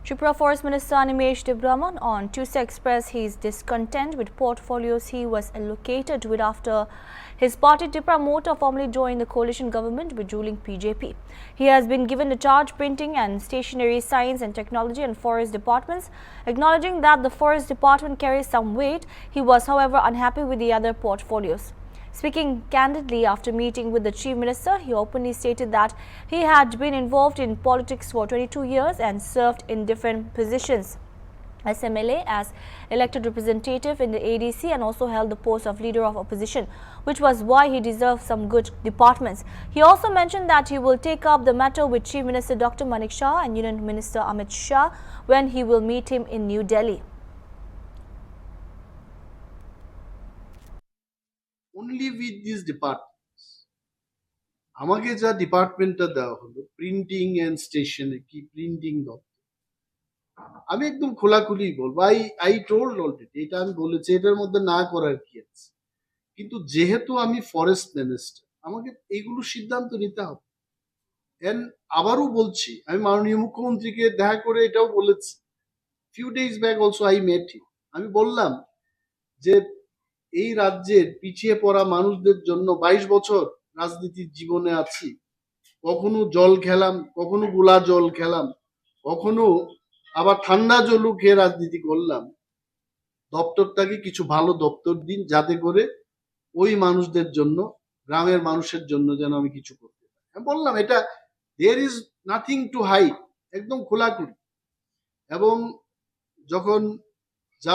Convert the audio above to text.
Tripura Forest Minister Animesh Debraman on Tuesday expressed his discontent with portfolios he was allocated with after his party Tripura Motor formally joined the coalition government with ruling BJP. He has been given the charge printing and stationery, science and technology and forest departments. Acknowledging that the forest department carries some weight, he was however unhappy with the other portfolios. Speaking candidly after meeting with the Chief Minister, he openly stated that he had been involved in politics for 22 years and served in different positions as MLA, as elected representative in the ADC, and also held the post of leader of opposition, which was why he deserved some good departments. He also mentioned that he will take up the matter with Chief Minister Dr. Manik Shah and Union Minister Amit Shah when he will meet him in New Delhi. Only with these departments. আমাকে যা ডিপার্টমেন্টটা দেওয়া হলো printing and স্টেশনে কি printing দপ্তর, আমি একদম খোলাখুলি বলবো, আই টোল্ড অলরেডি, এটা আমি বলেছি, এটার মধ্যে না করার কি আছে। কিন্তু যেহেতু আমি ফরেস্ট মিনিস্টার, আমাকে এইগুলো সিদ্ধান্ত নিতে হবে। এন্ড আবারও বলছি, আমি মাননীয় মুখ্যমন্ত্রীকে দেখা করে এটাও বলেছি, few days back also I met him. আমি বললাম যে এই রাজ্যের পিছিয়ে পড়া মানুষদের জন্য 22 বছর রাজনীতির জীবনে আছি, কখনো জল খেলাম, কখনো গোলা জল খেলাম, কখনো আবার ঠান্ডা জলও খেয়ে রাজনীতি করলাম। দপ্তরটাকে কিছু ভালো দপ্তর দিন, যাতে করে ওই মানুষদের জন্য, গ্রামের মানুষের জন্য যেন আমি কিছু করতে পারি। আমি বললাম এটা there is nothing to hide, একদম খোলাখুলি। এবং যখন